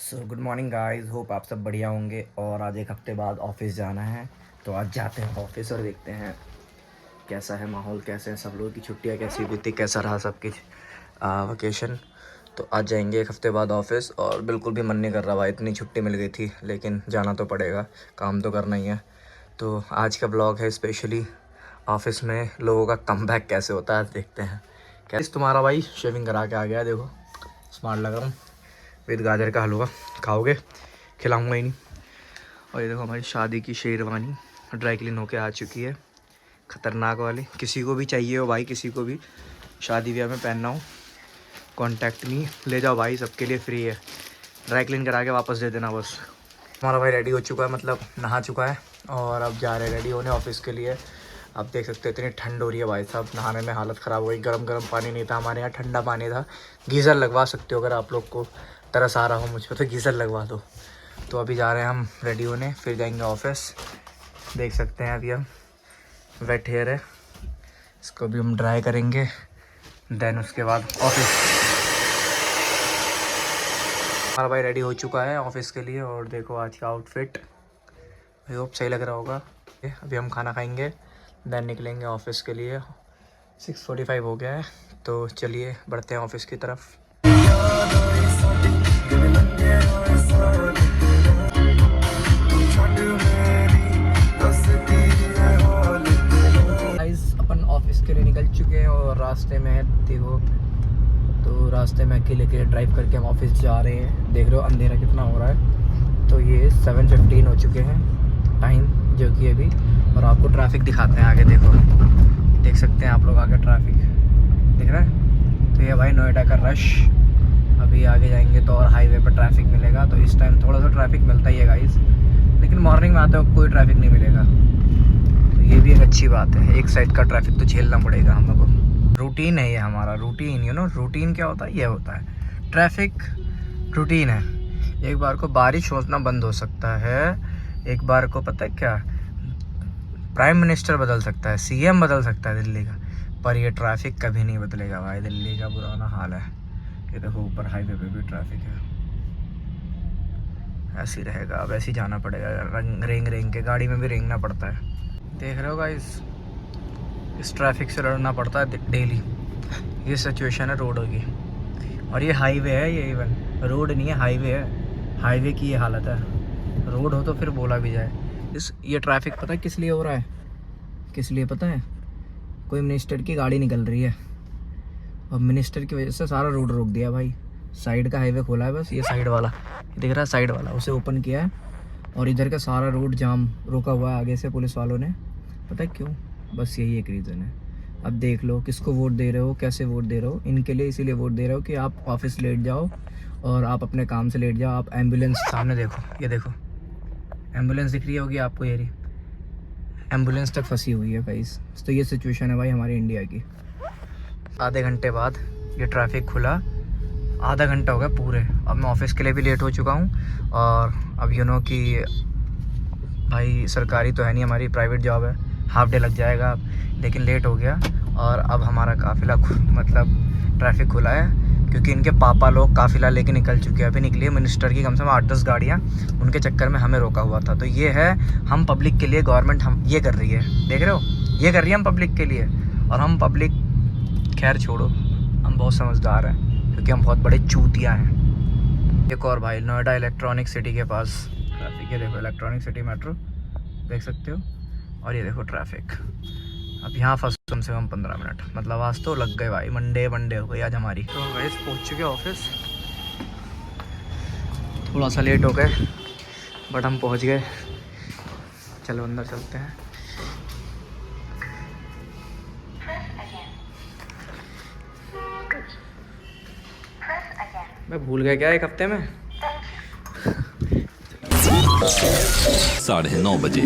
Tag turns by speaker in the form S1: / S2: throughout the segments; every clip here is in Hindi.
S1: गुड मॉर्निंग गाइस, होप आप सब बढ़िया होंगे। और आज एक हफ्ते बाद ऑफिस जाना है, तो आज जाते हैं ऑफिस और देखते हैं कैसा है माहौल, कैसे हैं सब लोगों की छुट्टियां, कैसी बीती, कैसा रहा सब कुछ वकेशन। तो आज जाएंगे एक हफ्ते बाद ऑफिस और बिल्कुल भी मन नहीं कर रहा भाई, इतनी छुट्टी मिल गई थी, लेकिन जाना तो पड़ेगा, काम तो करना ही है। तो आज का ब्लॉग है स्पेशली ऑफिस में लोगों का कमबैक कैसे होता है, आज देखते हैं। कैसे तुम्हारा भाई शेविंग करा के आ गया, देखो स्मार्ट लग रहा हूँ, विद गाजर का हलवा। खाओगे? खिलाऊंगा ही नहीं। और ये देखो हमारी शादी की शेरवानी ड्राई क्लीन होके आ चुकी है, ख़तरनाक वाली। किसी को भी चाहिए हो भाई, किसी को भी शादी ब्याह में पहनना हो, कॉन्टैक्ट मी, ले जाओ भाई, सबके लिए फ्री है। ड्राई क्लीन करा के वापस दे देना बस। हमारा भाई रेडी हो चुका है, मतलब नहा चुका है, और अब जा रहे हैं रेडी होने ऑफिस के लिए। आप देख सकते हो इतनी ठंड हो रही है भाई साहब, नहाने में हालत ख़राब हो गई। गरम गरम पानी नहीं था हमारे यहाँ, ठंडा पानी था। गीज़र लगवा सकते हो अगर आप लोग को तरस आ रहा हो मुझ पर, तो गीज़र लगवा दो। तो अभी जा रहे हैं हम रेडी होने, फिर जाएंगे ऑफिस। देख सकते हैं अभी हम वेट हेयर है, इसको भी हम ड्राई करेंगे, देन उसके बाद ऑफिस। हमारा भाई रेडी हो चुका है ऑफिस के लिए, और देखो आज का आउटफिट, आई होप सही लग रहा होगा। अभी हम खाना खाएंगे, देन निकलेंगे ऑफिस के लिए। 6:45 हो गया है, तो चलिए बढ़ते हैं ऑफिस की तरफ। अपन ऑफिस के लिए निकल चुके हैं और रास्ते में है, देखो तो रास्ते में अकेले ड्राइव करके हम ऑफिस जा रहे हैं। देख रहे हो अंधेरा कितना हो रहा है। तो ये 7:15 हो चुके हैं टाइम, जो कि अभी। और आपको ट्रैफिक दिखाते हैं आगे, देखो देख सकते हैं आप लोग आगे ट्रैफिक दिख रहा है। तो ये भाई नोएडा का रश। अभी आगे जाएंगे तो और हाईवे पर ट्रैफिक मिलेगा, तो इस टाइम थोड़ा सा ट्रैफिक मिलता ही है गाइस, लेकिन मॉर्निंग में आते हो कोई ट्रैफिक नहीं मिलेगा, तो ये भी एक अच्छी बात है। एक साइड का ट्रैफिक तो झेलना पड़ेगा हम लोग को, रूटीन है ये हमारा, रूटीन। रूटीन क्या होता है? ये होता है ट्रैफिक, रूटीन है। एक बार को बारिश होना बंद हो सकता है, एक बार को पता है क्या, प्राइम मिनिस्टर बदल सकता है, सीएम बदल सकता है दिल्ली का, पर ये ट्रैफिक कभी नहीं बदलेगा भाई। दिल्ली का बुरा हाल है। ये देखो ऊपर हाईवे पे भी ट्रैफिक है, ऐसे ही रहेगा। अब ऐसे ही जाना पड़ेगा, रेंग रेंग के, गाड़ी में भी रेंगना पड़ता है। देख रहे हो गाइस, इस ट्रैफिक से लड़ना पड़ता है डेली। ये सिचुएशन है रोडों की, और ये हाईवे है, ये इवन रोड नहीं है, हाईवे है। हाईवे की ये हालत है, रोड हो तो फिर बोला भी जाए। ये ट्रैफिक पता है किस लिए हो रहा है? किस लिए पता है? कोई मिनिस्टर की गाड़ी निकल रही है, और मिनिस्टर की वजह से सारा रोड रोक दिया भाई। साइड का हाईवे खोला है बस, ये साइड वाला दिख रहा है, साइड वाला उसे ओपन किया है, और इधर का सारा रोड जाम रोका हुआ है आगे से पुलिस वालों ने। पता है क्यों? बस यही एक रीज़न है। अब देख लो किसको वोट दे रहे हो, कैसे वोट दे रहे हो, इनके लिए इसीलिए वोट दे रहे हो कि आप ऑफिस लेट जाओ और आप अपने काम से लेट जाओ। आप एम्बुलेंस सामने देखो, ये देखो एम्बुलेंस दिख रही होगी आपको, ये रही एम्बुलेंस तक फंसी हुई है गाइस। तो ये सिचुएशन है भाई हमारी इंडिया की। आधे घंटे बाद ये ट्रैफिक खुला, आधा घंटा हो गया पूरे। अब मैं ऑफिस के लिए भी लेट हो चुका हूँ, और अब कि भाई सरकारी तो है नहीं, हमारी प्राइवेट जॉब है, हाफ डे लग जाएगा, लेकिन लेट हो गया। और अब हमारा काफ़िला मतलब ट्रैफिक खुला है, क्योंकि इनके पापा लोग काफ़िला लेके निकल चुके हैं। अभी निकली है मिनिस्टर की कम से कम 8-10 गाड़ियाँ, उनके चक्कर में हमें रोका हुआ था। तो ये है हम पब्लिक के लिए, गवर्नमेंट हम ये कर रही है, देख रहे हो, ये कर रही है हम पब्लिक के लिए। और हम पब्लिक, खैर छोड़ो, हम बहुत समझदार हैं, क्योंकि हम बहुत बड़े चूतिया हैं। एक और भाई नोएडा इलेक्ट्रॉनिक सिटी के पास ट्रैफिक, ये देखो इलेक्ट्रॉनिक सिटी मेट्रो देख सकते हो, और ये देखो ट्रैफिक। अब यहाँ फंस कम से कम 15 मिनट, मतलब आज तो लग गए भाई, मंडे हो गई आज हमारी। तो गाइस पहुँच चुके ऑफिस, थोड़ा सा लेट हो गए बट हम पहुँच गए। चलो अंदर चलते हैं। मैं भूल गया क्या एक हफ्ते में?
S2: 9:30 बजे।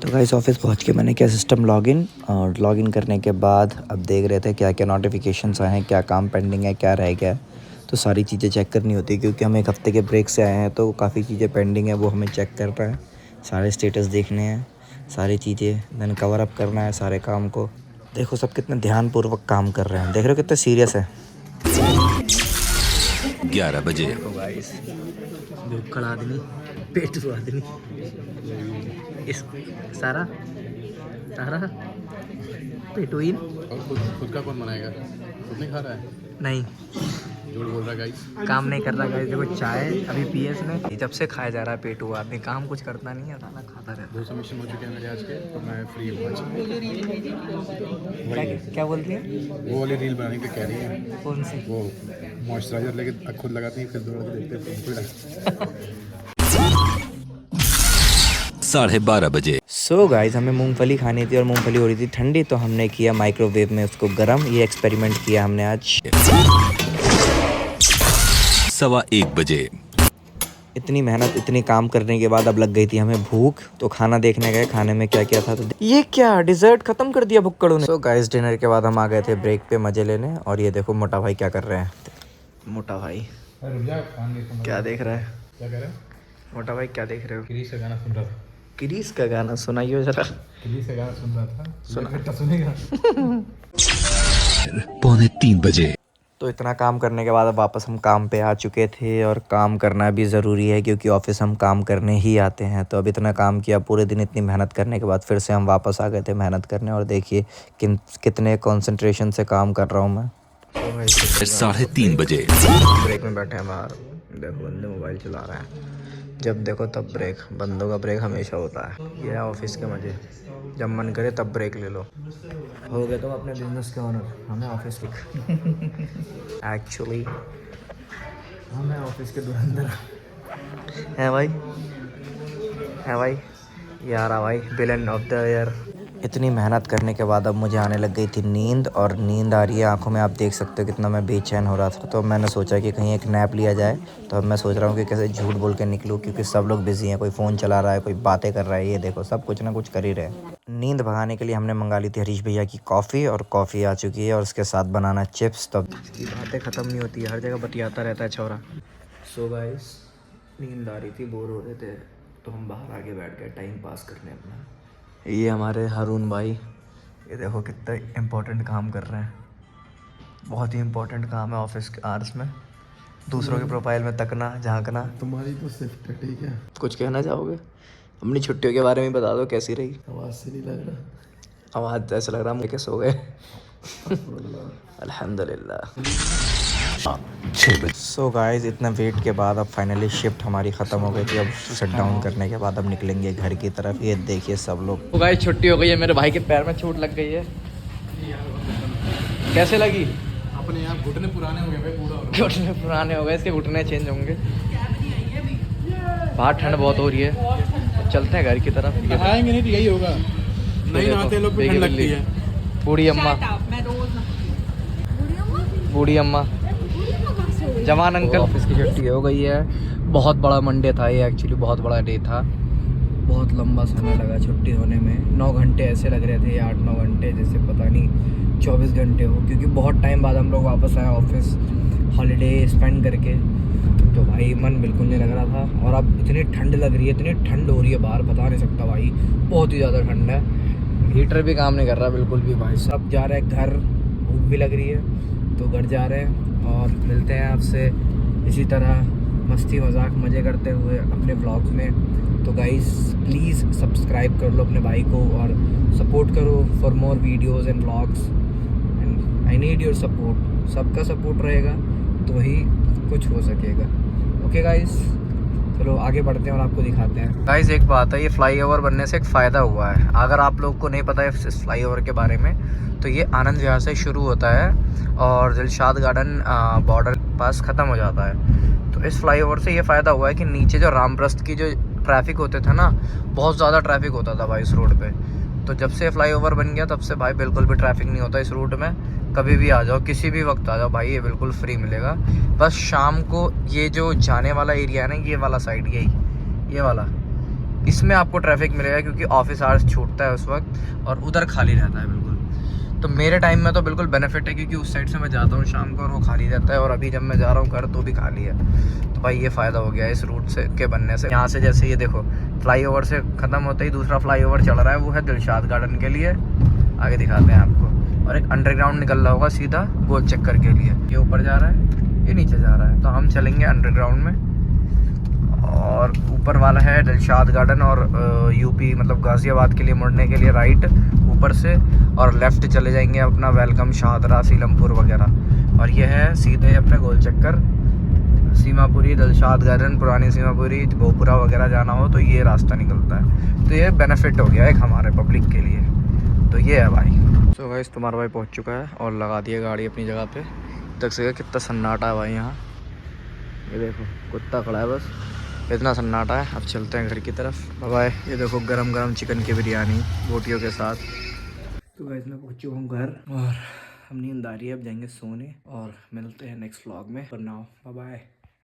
S3: तो गाइस ऑफिस पहुंच के मैंने किया सिस्टम लॉगिन, और लॉगिन करने के बाद अब देख रहे थे क्या क्या नोटिफिकेशंस आए हैं, क्या काम पेंडिंग है, क्या रह गया है। तो सारी चीज़ें चेक करनी होती है, क्योंकि हम एक हफ़्ते के ब्रेक से आए हैं, तो काफ़ी चीज़ें पेंडिंग है, वो हमें चेक करना है, सारे स्टेटस देखने हैं, सारी चीज़ें देन कवर अप करना है सारे काम को। देखो सब कितने ध्यानपूर्वक काम कर रहे हैं, देख रहे हो कितने सीरियस है।
S2: 11 बजे।
S1: देखो गाइस, भूखड़ आदमी, पेटू आदमी, इस सारा सारा पेटुइन।
S4: और खुद का कौन बनाएगा? खुद नहीं खा रहा है?
S1: नहीं,
S4: झूठ बोल रहा है गाइस।
S1: काम नहीं कर रहा गाइस। देखो चाय अभी पी है इसने, जब से खाया जा रहा है पेटू आदमी, काम कुछ करता नहीं है, खाना खाता रहता
S4: 2 सबमिशन हो चुके हैं मेरे आज के, तो मैं फ्री हूँ आज।
S1: है। क्या बोल रही है?
S4: वो वाली रील बनाने के कह रही है,
S1: कौन सी?
S4: वो मॉइस्चराइजर लेके खुद लगाती है, फिर दौड़ के देखते हैं कोई लगा।
S2: 12:30 बजे।
S3: सो गाइस, हमें मूंगफली खानी थी और मूंगफली हो रही थी ठंडी, तो हमने किया माइक्रोवेव में उसको गर्म। ये एक्सपेरिमेंट किया हमने आज।
S2: 1:15 बजे।
S3: इतनी मेहनत, इतनी काम करने के बाद अब लग गई थी हमें भूख, तो खाना देखने गए खाने में क्या क्या था। तो ये क्या डिजर्ट खत्म कर दिया भुक्कड़ों ने। सो गाइस, डिनर के बाद हम आ गए थे ब्रेक पे मजे लेने, और ये देखो मोटा भाई क्या कर रहे हैं। मोटा भाई क्या देख रहा है?
S4: क्या कह रहे हैं?
S1: मोटा भाई क्या देख रहे हो?
S4: क्रिश का गाना सुन रहा था।
S1: क्रिस का गाना सुनाइयो जरा।
S4: क्रिश का गाना सुन रहा था।
S1: सुना।
S4: सुनेगा।
S2: 2:45 बजे।
S3: तो इतना काम करने के बाद अब वापस हम काम पे आ चुके थे, और काम करना भी ज़रूरी है क्योंकि ऑफिस हम काम करने ही आते हैं। तो अब इतना काम किया पूरे दिन, इतनी मेहनत करने के बाद फिर से हम वापस आ गए थे मेहनत करने, और देखिए कितने कंसंट्रेशन से काम कर रहा हूँ मैं।
S2: 3:30 बजे।
S1: ब्रेक में बैठे हैं बाहर, देखो बंदे मोबाइल चला रहे हैं। जब देखो तब ब्रेक, बंदों का ब्रेक हमेशा होता है। ये है ऑफिस के मजे, जब मन करे तब ब्रेक ले लो। हो गए तुम अपने बिजनेस के ऑनर, हमें ऑफिस के एक्चुअली हमें ऑफिस के धुरंधर है भाई, है भाई, यार भाई, विलेन ऑफ द ईयर।
S3: इतनी मेहनत करने के बाद अब मुझे आने लग गई थी नींद, और नींद आ रही है आंखों में। आप देख सकते हो कितना मैं बेचैन हो रहा था। तो मैंने सोचा कि कहीं एक नैप लिया जाए। तो अब मैं सोच रहा हूँ कि कैसे झूठ बोल के निकलूँ, क्योंकि सब लोग बिजी हैं, कोई फ़ोन चला रहा है, कोई बातें कर रहा है। ये देखो सब कुछ ना कुछ कर ही रहे हैं। नींद भगाने के लिए हमने मंगा ली थी हरीश भैया की कॉफ़ी, और कॉफ़ी आ चुकी है, और उसके साथ बनाना चिप्स। तो
S1: इसकी बातें ख़त्म नहीं होती है, हर जगह बतियाता रहता है छोरा। सो गाइस, नींद आ रही थी, बोर हो रहे थे, तो हम बाहर आके बैठ गए टाइम पास करने अपना। ये हमारे हारून भाई, ये देखो कितना इम्पोर्टेंट काम कर रहे हैं। बहुत ही इम्पोर्टेंट काम है ऑफिस के आवर्स में, दूसरों के प्रोफाइल में तकना, झांकना।
S4: तुम्हारी तो शिफ्ट है, ठीक है।
S1: कुछ कहना चाहोगे? अपनी छुट्टियों के बारे में बता दो, कैसी रही?
S4: आवाज़ से नहीं लग रहा।
S1: आवाज़ ऐसा लग रहा मुझे सो गए। अल्हम्दुलिल्लाह।
S2: 6 बजे।
S3: सो गाइस, इतना वेट के बाद अब फाइनली शिफ्ट हमारी ख़त्म हो गई थी। अब शट डाउन करने के बाद अब निकलेंगे घर की तरफ। ये देखिए सब लोग।
S1: तो गाइस, छुट्टी हो गई है, मेरे भाई के पैर में चोट लग गई है। कैसे लगी?
S4: अपने यहाँ घुटने पुराने हो गए भाई, पूरा हो रहा
S1: घुटने पुराने हो गए, इसके घुटने चेंज होंगे। बाहर ठंड बहुत हो रही है, चलते हैं घर की तरफ।
S4: है। नहाएंगे नहीं तो यही होगा। नहीं नहाते लोग को ठंड लगती है।
S1: बूढ़ी अम्मा, बूढ़ी अम्मा, जवान अंकल। ऑफिस की छुट्टी हो गई है। बहुत बड़ा मंडे था ये, एक्चुअली बहुत बड़ा डे था। बहुत लंबा समय लगा छुट्टी होने में। 9 घंटे ऐसे लग रहे थे, 8-9 घंटे, जैसे पता नहीं 24 घंटे हो, क्योंकि बहुत टाइम बाद हम लोग वापस आए ऑफिस हॉलीडे स्पेंड करके। तो भाई मन बिल्कुल नहीं लग रहा था। और अब इतनी ठंड लग रही है, इतनी ठंड हो रही है बाहर, बता नहीं सकता भाई, बहुत ही ज़्यादा ठंड है। हीटर भी काम नहीं कर रहा बिल्कुल भी भाई। सब जा रहे हैं घर, भूख भी लग रही है तो घर जा रहे हैं, और मिलते हैं आपसे इसी तरह मस्ती मजाक मज़े करते हुए अपने ब्लॉग्स में। तो गाइस प्लीज़ सब्सक्राइब कर लो अपने भाई को, और सपोर्ट करो for more videos and blogs, and I need your support. सबका सपोर्ट रहेगा तो ही कुछ हो सकेगा। ओके गाइस, चलो आगे बढ़ते हैं और आपको दिखाते हैं। गाइस एक बात है, ये फ्लाईओवर बनने से एक फ़ायदा हुआ है। अगर आप लोग को नहीं पता है इस फ्लाईओवर के बारे में, तो ये आनंद विहार से शुरू होता है और दिलशाद गार्डन बॉर्डर पास ख़त्म हो जाता है। तो इस फ्लाईओवर से ये फ़ायदा हुआ है कि नीचे जो रामप्रस्थ की जो ट्रैफिक होते थे ना, बहुत ज़्यादा ट्रैफिक होता था भाई इस रोड पे। तो जब से फ्लाईओवर बन गया तब से भाई बिल्कुल भी ट्रैफिक नहीं होता इस रूट में। कभी भी आ जाओ, किसी भी वक्त आ जाओ भाई, ये बिल्कुल फ्री मिलेगा। बस शाम को ये जो जाने वाला एरिया है ना, ये वाला साइड, ये वाला, इसमें आपको ट्रैफिक मिलेगा क्योंकि ऑफिस आवर्स छूटता है उस वक्त, और उधर खाली रहता है बिल्कुल। तो मेरे टाइम में तो बिल्कुल बेनिफिट है क्योंकि उस साइड से मैं जाता हूँ शाम को और वो खाली रहता है, और अभी जब मैं जा रहा हूँ घर तो भी खाली है। तो भाई ये फ़ायदा हो गया इस रूट से के बनने से। यहाँ से जैसे ये देखो फ्लाईओवर से ख़त्म होते ही दूसरा फ्लाईओवर चल रहा है, वो है दिलशाद गार्डन के लिए। आगे दिखाते हैं आपको। और एक अंडरग्राउंड निकल रहा होगा सीधा गोल चक्कर के लिए, ये ऊपर जा रहा है। ये नीचे जा रहा है, तो हम चलेंगे अंडरग्राउंड में। और ऊपर वाला है दिलशाद गार्डन और यूपी मतलब गाज़ियाबाद के लिए मुड़ने के लिए राइट ऊपर से, और लेफ़्ट चले जाएंगे अपना वेलकम, शाहदरा, सीलमपुर वगैरह। और ये है सीधे अपने गोल चक्कर, सीमापुरी, दिलशाद गार्डन, पुरानी सीमापुरी, भोपुरा वगैरह जाना हो तो ये रास्ता निकलता है। तो ये बेनिफिट हो गया एक हमारे पब्लिक के लिए। तो ये है भाई। तो गाइस तुम्हारा भाई पहुंच चुका है और लगा दिया गाड़ी अपनी जगह पे। तक से कितना सन्नाटा है भाई यहाँ, ये देखो कुत्ता खड़ा है बस, इतना सन्नाटा है। अब चलते हैं घर की तरफ। बाय। ये देखो गरम गरम चिकन की बिरयानी बोटियों के साथ। तो गाइस मैं पहुंच चुका हूँ घर और हम नींद आ रही है, अब जाएंगे सोने और मिलते हैं नेक्स्ट व्लॉग में। पर नाउ बाय बाय।